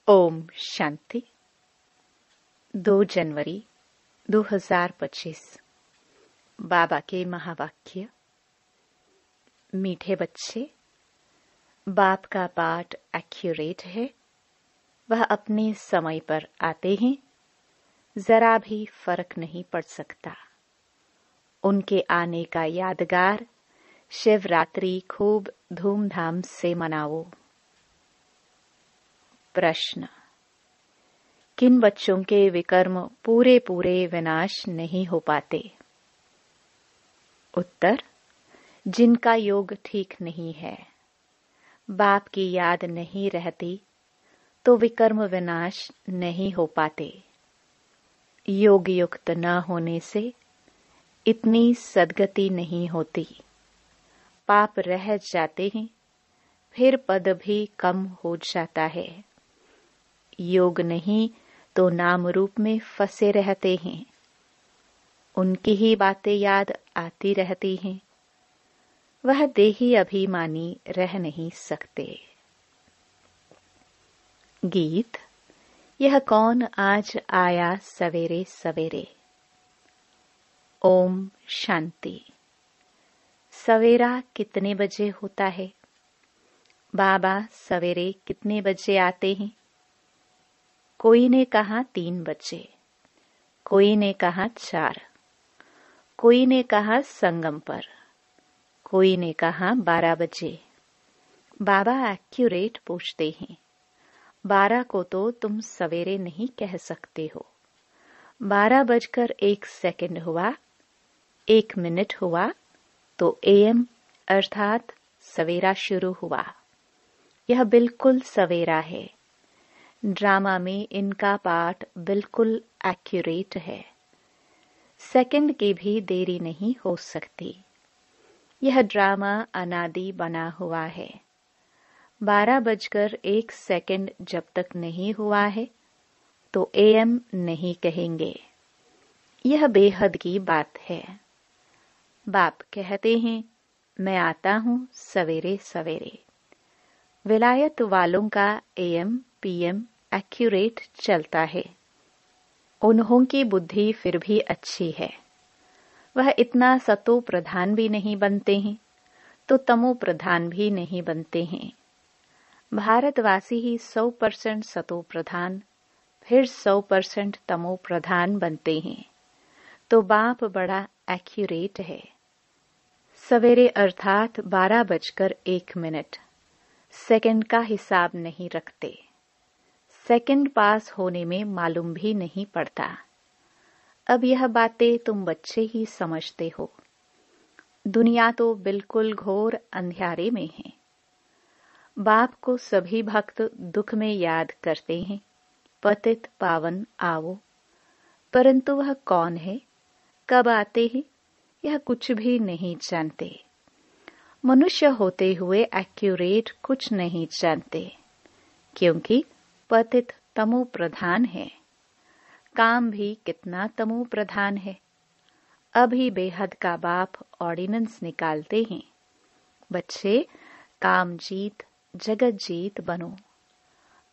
ओम शांति। 2 जनवरी 2025। बाबा के महावाक्य। मीठे बच्चे, बाप का पाठ एक्यूरेट है। वह अपने समय पर आते हैं, जरा भी फर्क नहीं पड़ सकता। उनके आने का यादगार शिवरात्रि खूब धूमधाम से मनाओ। प्रश्न: किन बच्चों के विकर्म पूरे पूरे विनाश नहीं हो पाते? उत्तर: जिनका योग ठीक नहीं है, बाप की याद नहीं रहती, तो विकर्म विनाश नहीं हो पाते। योग युक्त न होने से इतनी सद्गति नहीं होती। पाप रह जाते हैं, फिर पद भी कम हो जाता है। योग नहीं तो नाम रूप में फंसे रहते हैं। उनकी ही बातें याद आती रहती हैं। वह देही अभिमानी रह नहीं सकते। गीत। यह कौन आज आया सवेरे सवेरे। ओम शांति। सवेरा कितने बजे होता है? बाबा सवेरे कितने बजे आते हैं? कोई ने कहा 3 बजे, कोई ने कहा 4, कोई ने कहा संगम पर, कोई ने कहा 12 बजे। बाबा एक्यूरेट पूछते हैं, 12 को तो तुम सवेरे नहीं कह सकते हो। 12:01 हुआ, 1 मिनट हुआ तो एएम अर्थात सवेरा शुरू हुआ। यह बिल्कुल सवेरा है। ड्रामा में इनका पाठ बिल्कुल एक्यूरेट है। सेकंड की भी देरी नहीं हो सकती। यह ड्रामा अनादि बना हुआ है। 12:01 जब तक नहीं हुआ है तो एएम नहीं कहेंगे। यह बेहद की बात है। बाप कहते हैं, मैं आता हूं सवेरे सवेरे। विलायत वालों का एएम पीएम एक्यूरेट चलता है। उन्हों की बुद्धि फिर भी अच्छी है। वह इतना सतो प्रधान भी नहीं बनते हैं, तो तमो प्रधान भी नहीं बनते हैं। भारतवासी ही 100% सतो प्रधान, फिर 100% तमो प्रधान बनते हैं। तो बाप बड़ा एक्यूरेट है। सवेरे अर्थात 12:01 सेकंड का हिसाब नहीं रखते। सेकंड पास होने में मालूम भी नहीं पड़ता। अब यह बातें तुम बच्चे ही समझते हो। दुनिया तो बिल्कुल घोर अंधियारे में है। बाप को सभी भक्त दुख में याद करते हैं, पतित पावन आओ। परंतु वह कौन है, कब आते हैं, यह कुछ भी नहीं जानते। मनुष्य होते हुए एक्यूरेट कुछ नहीं जानते, क्योंकि पतित तमो प्रधान है। काम भी कितना तमो प्रधान है। अभी बेहद का बाप ऑर्डिनेंस निकालते हैं, बच्चे काम जीत जगत जीत बनो।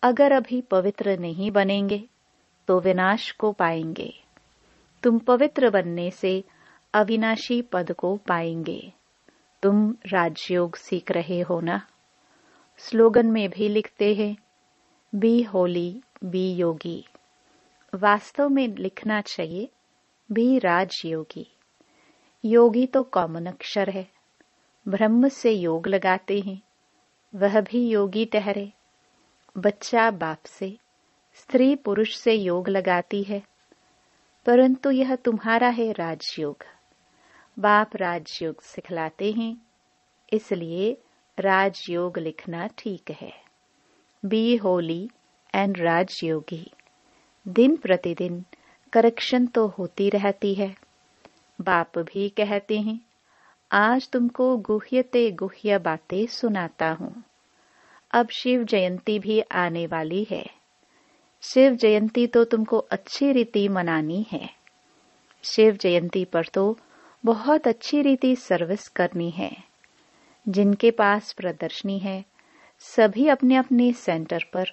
अगर अभी पवित्र नहीं बनेंगे तो विनाश को पाएंगे। तुम पवित्र बनने से अविनाशी पद को पाएंगे। तुम राजयोग सीख रहे हो ना? स्लोगन में भी लिखते हैं, बी होली बी योगी। वास्तव में लिखना चाहिए, बी राजयोगी। योगी तो कॉमन अक्षर है। ब्रह्म से योग लगाते हैं, वह भी योगी ठहरे। बच्चा बाप से, स्त्री पुरुष से योग लगाती है, परंतु यह तुम्हारा है राजयोग। बाप राजयोग सिखलाते हैं, इसलिए राजयोग लिखना ठीक है। Be holy and Rajyogi. दिन प्रतिदिन करेक्शन तो होती रहती है। बाप भी कहते हैं, आज तुमको गुह्यते गुह्य बातें सुनाता हूं। अब शिव जयंती भी आने वाली है। शिव जयंती तो तुमको अच्छी रीति मनानी है। शिव जयंती पर तो बहुत अच्छी रीति सर्विस करनी है। जिनके पास प्रदर्शनी है, सभी अपने अपने सेंटर पर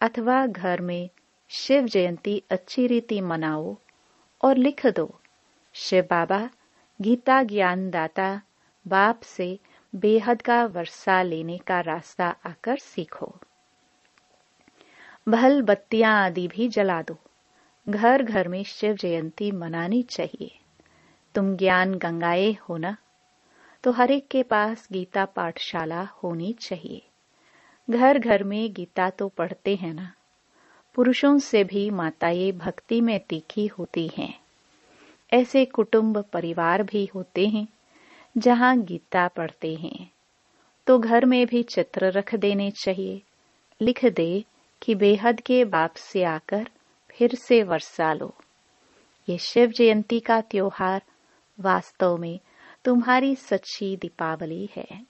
अथवा घर में शिव जयंती अच्छी रीति मनाओ और लिख दो, शिव बाबा गीता ज्ञान दाता बाप से बेहद का वर्षा लेने का रास्ता आकर सीखो। भल बत्तियां आदि भी जला दो। घर घर में शिव जयंती मनानी चाहिए। तुम ज्ञान गंगाए हो ना, तो हर एक के पास गीता पाठशाला होनी चाहिए। घर घर में गीता तो पढ़ते हैं ना। पुरुषों से भी माताएं भक्ति में तीखी होती हैं। ऐसे कुटुंब परिवार भी होते हैं जहां गीता पढ़ते हैं। तो घर में भी चित्र रख देने चाहिए। लिख दे कि बेहद के बाप से आकर फिर से वर्षा लो। ये शिव जयंती का त्योहार वास्तव में तुम्हारी सच्ची दीपावली है।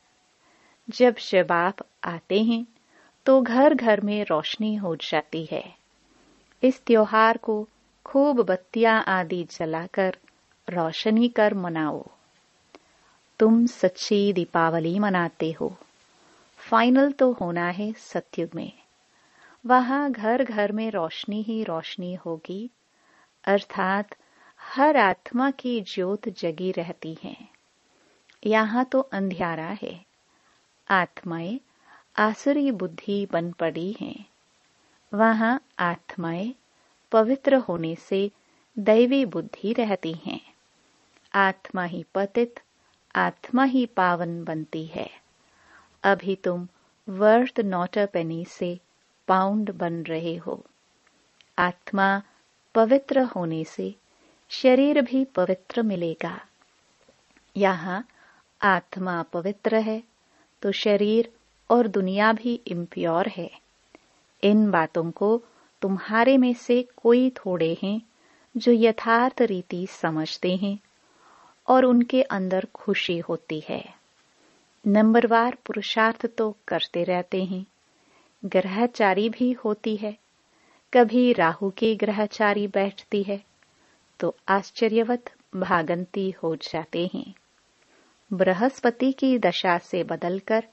जब शिव बाप आते हैं तो घर घर में रोशनी हो जाती है। इस त्योहार को खूब बत्तियां आदि जलाकर रोशनी कर मनाओ। तुम सच्ची दीपावली मनाते हो। फाइनल तो होना है सतयुग में। वहां घर घर में रोशनी ही रोशनी होगी, अर्थात हर आत्मा की ज्योत जगी रहती है। यहाँ तो अंधियारा है। आत्माएं आसुरी बुद्धि बन पड़ी हैं। वहां आत्माएं पवित्र होने से दैवी बुद्धि रहती हैं। आत्मा ही पतित, आत्मा ही पावन बनती है। अभी तुम वर्थ नॉट अ पेनी से पाउंड बन रहे हो। आत्मा पवित्र होने से शरीर भी पवित्र मिलेगा। यहाँ आत्मा पवित्र है तो शरीर और दुनिया भी इम्प्योर है। इन बातों को तुम्हारे में से कोई थोड़े हैं जो यथार्थ रीति समझते हैं और उनके अंदर खुशी होती है। नंबरवार पुरुषार्थ तो करते रहते हैं। ग्रहचारी भी होती है। कभी राहु की ग्रहचारी बैठती है तो आश्चर्यवत भागंती हो जाते हैं। बृहस्पति की दशा से बदलकर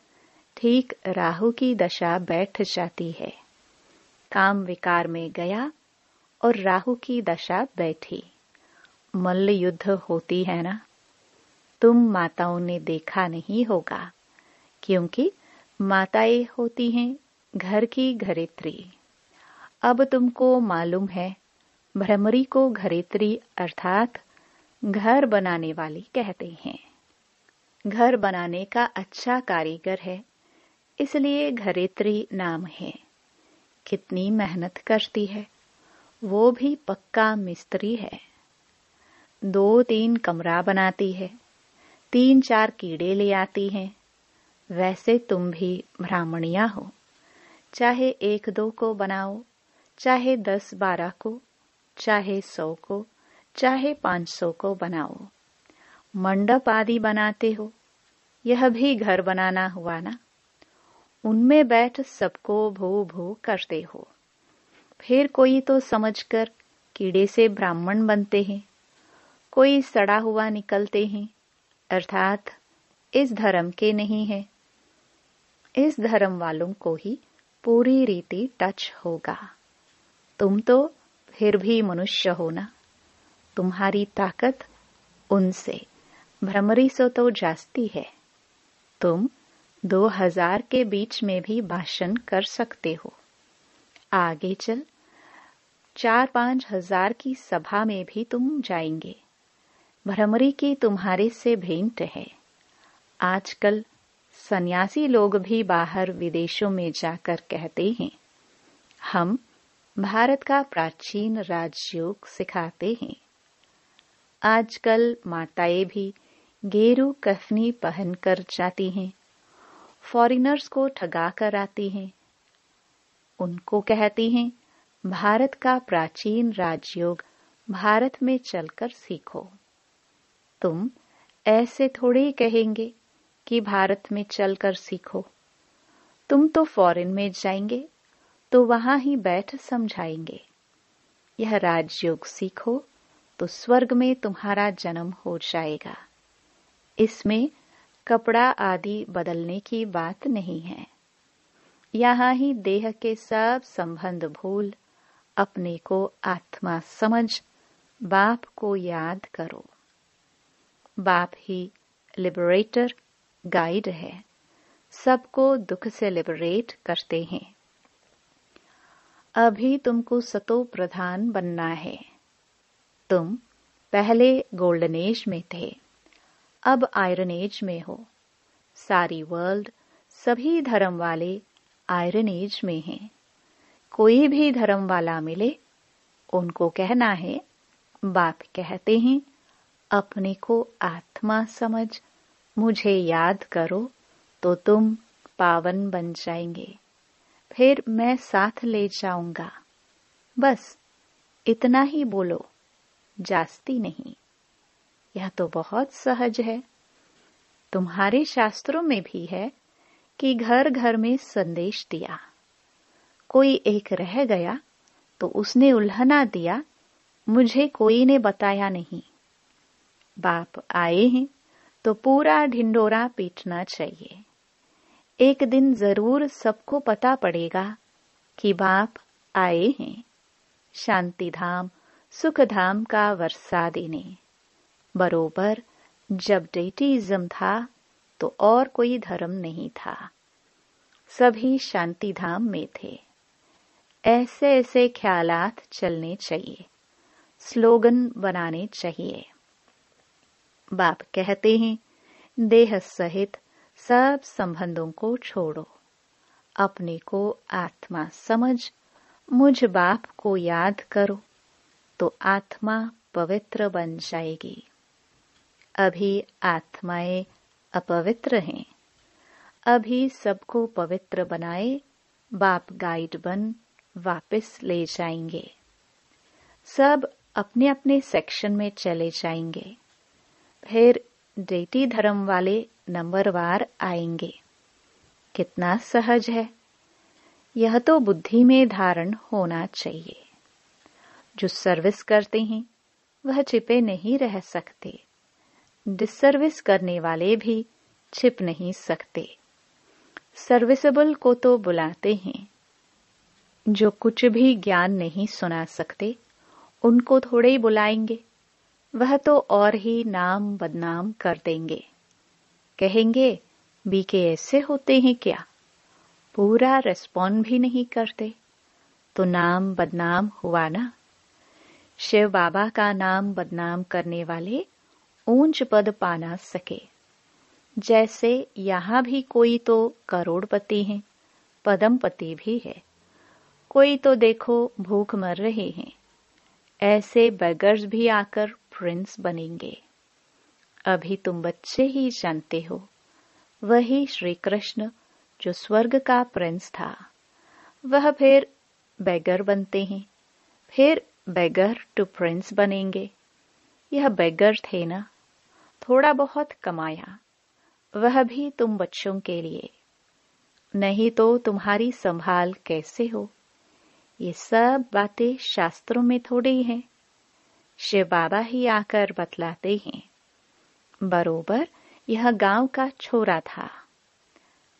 ठीक राहु की दशा बैठ जाती है। काम विकार में गया और राहु की दशा बैठी। मल्ल युद्ध होती है ना। तुम माताओं ने देखा नहीं होगा, क्योंकि माताएं होती हैं घर की घरेत्री। अब तुमको मालूम है, भ्रमरी को घरेत्री अर्थात घर बनाने वाली कहते हैं। घर बनाने का अच्छा कारीगर है, इसलिए घरेत्री नाम है। कितनी मेहनत करती है, वो भी पक्का मिस्त्री है। 2-3 कमरा बनाती है, 3-4 कीड़े ले आती हैं। वैसे तुम भी ब्राह्मणिया हो। चाहे 1-2 को बनाओ, चाहे 10-12 को, चाहे 100 को, चाहे 500 को बनाओ। मंडप आदि बनाते हो, यह भी घर बनाना हुआ ना। उनमें बैठ सबको भू भू करते हो। फिर कोई तो समझकर कीड़े से ब्राह्मण बनते हैं, कोई सड़ा हुआ निकलते हैं, अर्थात इस धर्म के नहीं है। इस धर्म वालों को ही पूरी रीति टच होगा। तुम तो फिर भी मनुष्य हो ना। तुम्हारी ताकत उनसे भ्रमरी से तो जास्ती है। तुम 2000 के बीच में भी भाषण कर सकते हो। आगे चल 4-5 हजार की सभा में भी तुम जाएंगे। भ्रमरी की तुम्हारे से भेंट है। आजकल सन्यासी लोग भी बाहर विदेशों में जाकर कहते हैं, हम भारत का प्राचीन राजयोग सिखाते हैं। आजकल माताएं भी गेरू कफनी पहनकर जाती हैं, फॉरेनर्स को ठगा कर आती हैं। उनको कहती हैं, भारत का प्राचीन राजयोग भारत में चलकर सीखो। तुम ऐसे थोड़े कहेंगे कि भारत में चलकर सीखो। तुम तो फॉरेन में जाएंगे तो वहां ही बैठ समझाएंगे। यह राजयोग सीखो तो स्वर्ग में तुम्हारा जन्म हो जाएगा। इसमें कपड़ा आदि बदलने की बात नहीं है। यहाँ ही देह के सब संबंध भूल अपने को आत्मा समझ बाप को याद करो। बाप ही लिबरेटर गाइड है, सबको दुख से लिबरेट करते हैं। अभी तुमको सतो प्रधान बनना है। तुम पहले गोल्डन एज में थे, अब आयरन एज में हो। सारी वर्ल्ड, सभी धर्म वाले आयरन एज में हैं। कोई भी धर्म वाला मिले, उनको कहना है, बाप कहते हैं अपने को आत्मा समझ मुझे याद करो तो तुम पावन बन जाएंगे, फिर मैं साथ ले जाऊंगा। बस इतना ही बोलो, जास्ती नहीं। यह तो बहुत सहज है। तुम्हारे शास्त्रों में भी है कि घर घर में संदेश दिया। कोई एक रह गया तो उसने उल्हना दिया, मुझे कोई ने बताया नहीं। बाप आए हैं तो पूरा ढिंडोरा पीटना चाहिए। एक दिन जरूर सबको पता पड़ेगा कि बाप आए हैं, शांति धाम सुख धाम का वर्षा देने। बरोबर जब डेटीइज्म था तो और कोई धर्म नहीं था, सभी शांति धाम में थे। ऐसे ऐसे ख्यालात चलने चाहिए, स्लोगन बनाने चाहिए। बाप कहते हैं देह सहित सब संबंधों को छोड़ो, अपने को आत्मा समझ मुझ बाप को याद करो तो आत्मा पवित्र बन जाएगी। अभी आत्माएं अपवित्र हैं, अभी सबको पवित्र बनाए बाप गाइड बन वापस ले जाएंगे। सब अपने अपने सेक्शन में चले जाएंगे, फिर डेटी धर्म वाले नंबरवार आएंगे। कितना सहज है। यह तो बुद्धि में धारण होना चाहिए। जो सर्विस करते हैं वह छिपे नहीं रह सकते, डिसर्विस करने वाले भी छिप नहीं सकते। सर्विसेबल को तो बुलाते हैं। जो कुछ भी ज्ञान नहीं सुना सकते उनको थोड़े ही बुलाएंगे, वह तो और ही नाम बदनाम कर देंगे। कहेंगे बीके ऐसे होते हैं क्या, पूरा रेस्पॉन्ड भी नहीं करते, तो नाम बदनाम हुआ ना। शिव बाबा का नाम बदनाम करने वाले ऊंच पद पा ना सके। जैसे यहाँ भी कोई तो करोड़पति हैं, पदमपति भी है, कोई तो देखो भूख मर रहे हैं, ऐसे बेगर्स भी आकर प्रिंस बनेंगे। अभी तुम बच्चे ही जानते हो, वही श्री कृष्ण जो स्वर्ग का प्रिंस था, वह फिर बेगर बनते हैं, फिर बेगर टू प्रिंस बनेंगे। यह बेगर थे ना, थोड़ा बहुत कमाया, वह भी तुम बच्चों के लिए, नहीं तो तुम्हारी संभाल कैसे हो। ये सब बातें शास्त्रों में थोड़ी ही हैं, शिव बाबा ही आकर बतलाते हैं। बरोबर यह गांव का छोरा था,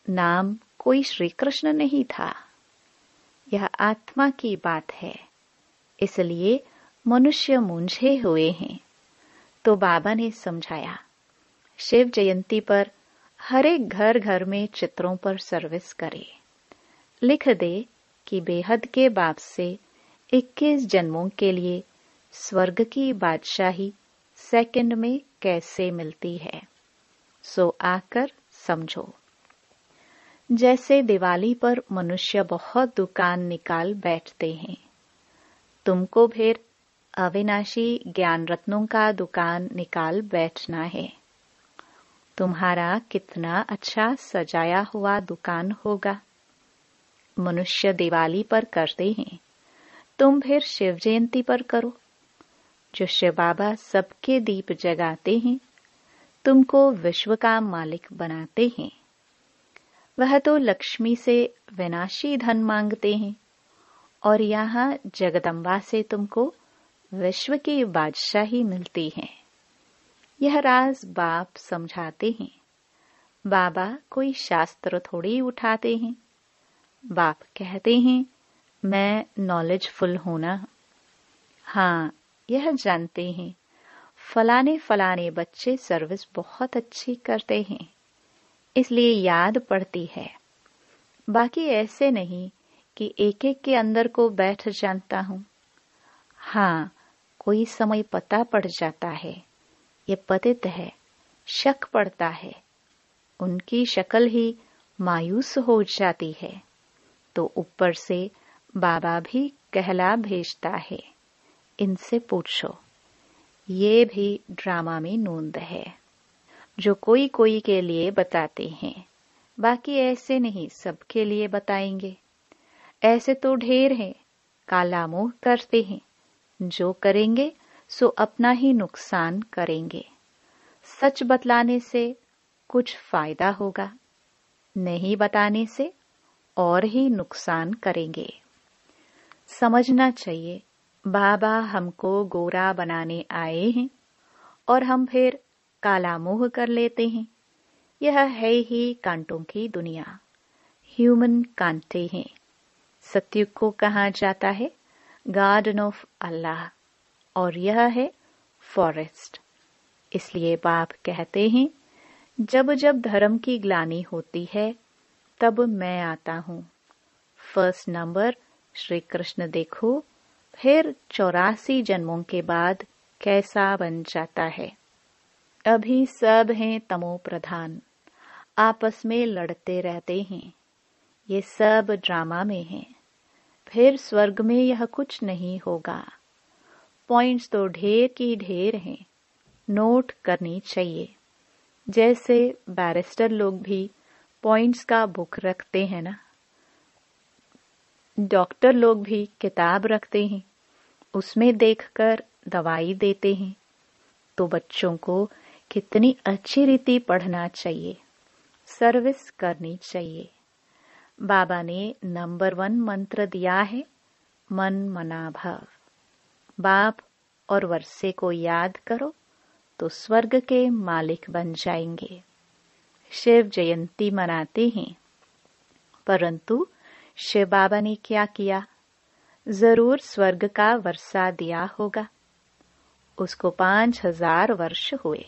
नाम कोई श्री कृष्ण नहीं था। यह आत्मा की बात है, इसलिए मनुष्य मूंझे हुए हैं। तो बाबा ने समझाया, शिव जयंती पर हर एक घर घर में चित्रों पर सर्विस करे, लिख दे कि बेहद के बाप से 21 जन्मों के लिए स्वर्ग की बादशाही सेकंड में कैसे मिलती है, सो आकर समझो। जैसे दिवाली पर मनुष्य बहुत दुकान निकाल बैठते हैं, तुमको फिर अविनाशी ज्ञान रत्नों का दुकान निकाल बैठना है। तुम्हारा कितना अच्छा सजाया हुआ दुकान होगा। मनुष्य दिवाली पर करते हैं, तुम फिर शिव जयंती पर करो। जो शिव बाबा सबके दीप जगाते हैं, तुमको विश्व का मालिक बनाते हैं। वह तो लक्ष्मी से विनाशी धन मांगते हैं और यहाँ जगदम्बा से तुमको विश्व की बादशाही मिलती है। यह राज बाप समझाते हैं। बाबा कोई शास्त्र थोड़ी उठाते हैं, बाप कहते हैं मैं नॉलेजफुल हूं ना। हाँ, यह जानते हैं फलाने बच्चे सर्विस बहुत अच्छी करते हैं, इसलिए याद पड़ती है। बाकी ऐसे नहीं कि एक एक के अंदर को बैठ जानता हूं। हाँ, कोई समय पता पड़ जाता है, ये पतित है, शक पड़ता है, उनकी शक्ल ही मायूस हो जाती है, तो ऊपर से बाबा भी कहला भेजता है, इनसे पूछो। ये भी ड्रामा में नोंद है, जो कोई कोई के लिए बताते हैं, बाकी ऐसे नहीं सबके लिए बताएंगे। ऐसे तो ढेर हैं, काला मुंह करते हैं, जो करेंगे सो अपना ही नुकसान करेंगे। सच बतलाने से कुछ फायदा होगा, नहीं बताने से और ही नुकसान करेंगे। समझना चाहिए बाबा हमको गोरा बनाने आए हैं और हम फिर काला मुंह कर लेते हैं। यह है ही कांटों की दुनिया, ह्यूमन कांटे हैं। सत्युग को कहा जाता है गार्डन ऑफ अल्लाह और यह है फॉरेस्ट। इसलिए बाप कहते हैं जब जब धर्म की ग्लानि होती है तब मैं आता हूँ। फर्स्ट नंबर श्री कृष्ण देखो फिर 84 जन्मों के बाद कैसा बन जाता है। अभी सब हैं तमो प्रधान, आपस में लड़ते रहते हैं, ये सब ड्रामा में है। फिर स्वर्ग में यह कुछ नहीं होगा। पॉइंट्स तो ढेर की ढेर हैं, नोट करनी चाहिए। जैसे बैरिस्टर लोग भी पॉइंट्स का बुक रखते हैं ना, डॉक्टर लोग भी किताब रखते हैं, उसमें देखकर दवाई देते हैं। तो बच्चों को कितनी अच्छी रीति पढ़ना चाहिए, सर्विस करनी चाहिए। बाबा ने नंबर 1 मंत्र दिया है, मन मना भाव। बाप और वर्षे को याद करो तो स्वर्ग के मालिक बन जाएंगे। शिव जयंती मनाते हैं, परंतु शिव बाबा ने क्या किया? जरूर स्वर्ग का वर्षा दिया होगा। उसको 5000 वर्ष हुए,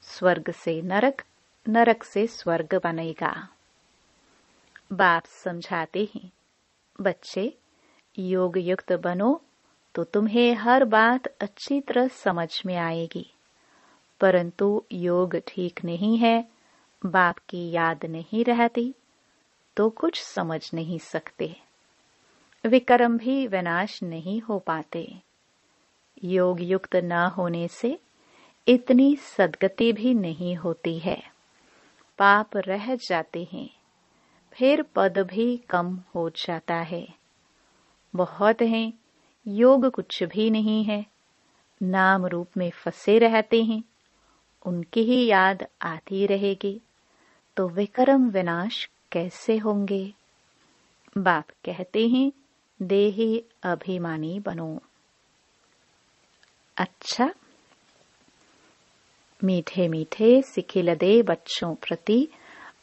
स्वर्ग से नरक, नरक से स्वर्ग बनेगा। बाप समझाते हैं बच्चे योग युक्त बनो तो तुम्हें हर बात अच्छी तरह समझ में आएगी, परंतु योग ठीक नहीं है, बाप की याद नहीं रहती तो कुछ समझ नहीं सकते। विक्रम भी विनाश नहीं हो पाते। योग युक्त न होने से इतनी सद्गति भी नहीं होती है, पाप रह जाते हैं, फिर पद भी कम हो जाता है। बहुत हैं, योग कुछ भी नहीं है, नाम रूप में फंसे रहते हैं, उनकी ही याद आती रहेगी, तो विक्रम विनाश कैसे होंगे? बाप कहते हैं देही अभिमानी बनो। अच्छा, मीठे मीठे सिखिलदे बच्चों प्रति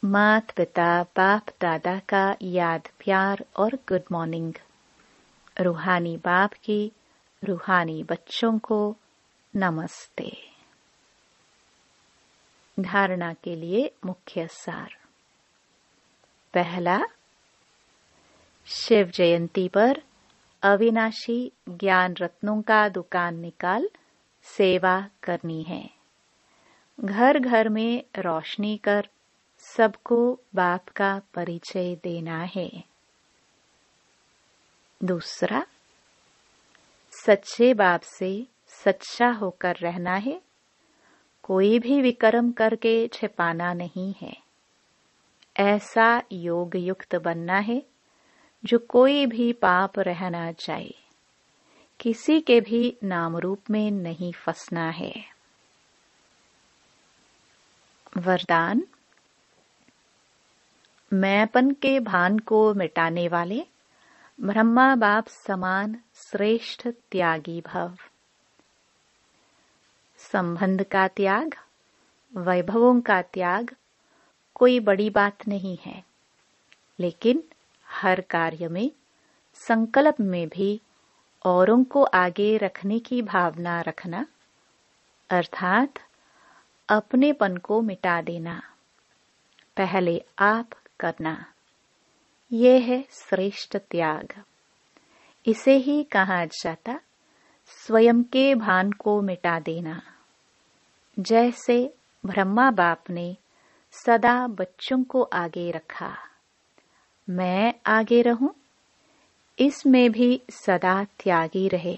माता पिता बाप दादा का याद प्यार और गुड मॉर्निंग। रूहानी बाप की रूहानी बच्चों को नमस्ते। धारणा के लिए मुख्य सार। पहला, शिव जयंती पर अविनाशी ज्ञान रत्नों का दुकान निकाल सेवा करनी है। घर घर में रोशनी कर सबको बाप का परिचय देना है। दूसरा, सच्चे बाप से सच्चा होकर रहना है, कोई भी विक्रम करके छिपाना नहीं है। ऐसा योग युक्त बनना है जो कोई भी पाप रह ना जाए, किसी के भी नाम रूप में नहीं फंसना है। वरदान, मैंपन के भान को मिटाने वाले ब्रह्मा बाप समान श्रेष्ठ त्यागी भव। संबंध का त्याग, वैभवों का त्याग कोई बड़ी बात नहीं है, लेकिन हर कार्य में, संकल्प में भी औरों को आगे रखने की भावना रखना, अर्थात अपनेपन को मिटा देना, पहले आप करना, यह है श्रेष्ठ त्याग। इसे ही कहा जाता स्वयं के भान को मिटा देना। जैसे ब्रह्मा बाप ने सदा बच्चों को आगे रखा, मैं आगे रहूं, इसमें भी सदा त्यागी रहे।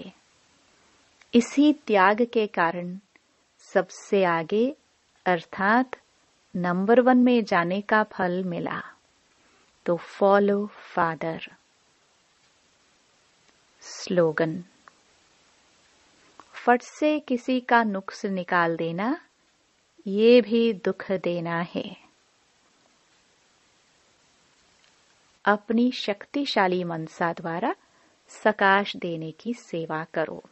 इसी त्याग के कारण सबसे आगे अर्थात नंबर 1 में जाने का फल मिला। तो फॉलो फादर। स्लोगन: फट से किसी का नुक्स निकाल देना, ये भी दुख देना है। अपनी शक्तिशाली मनसा द्वारा सकाश देने की सेवा करो।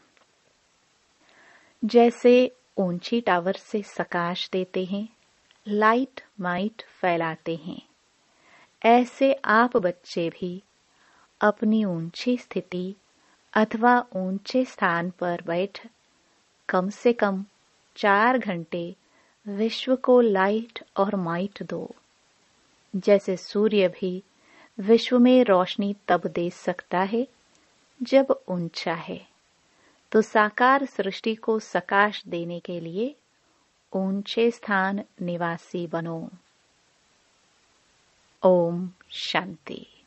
जैसे ऊंची टावर से सकाश देते हैं, लाइट माइट फैलाते हैं, ऐसे आप बच्चे भी अपनी ऊंची स्थिति अथवा ऊंचे स्थान पर बैठ कम से कम 4 घंटे विश्व को लाइट और माइट दो। जैसे सूर्य भी विश्व में रोशनी तब दे सकता है जब ऊंचा है, तो साकार सृष्टि को सकाश देने के लिए ऊंचे स्थान निवासी बनो। ओम शांति।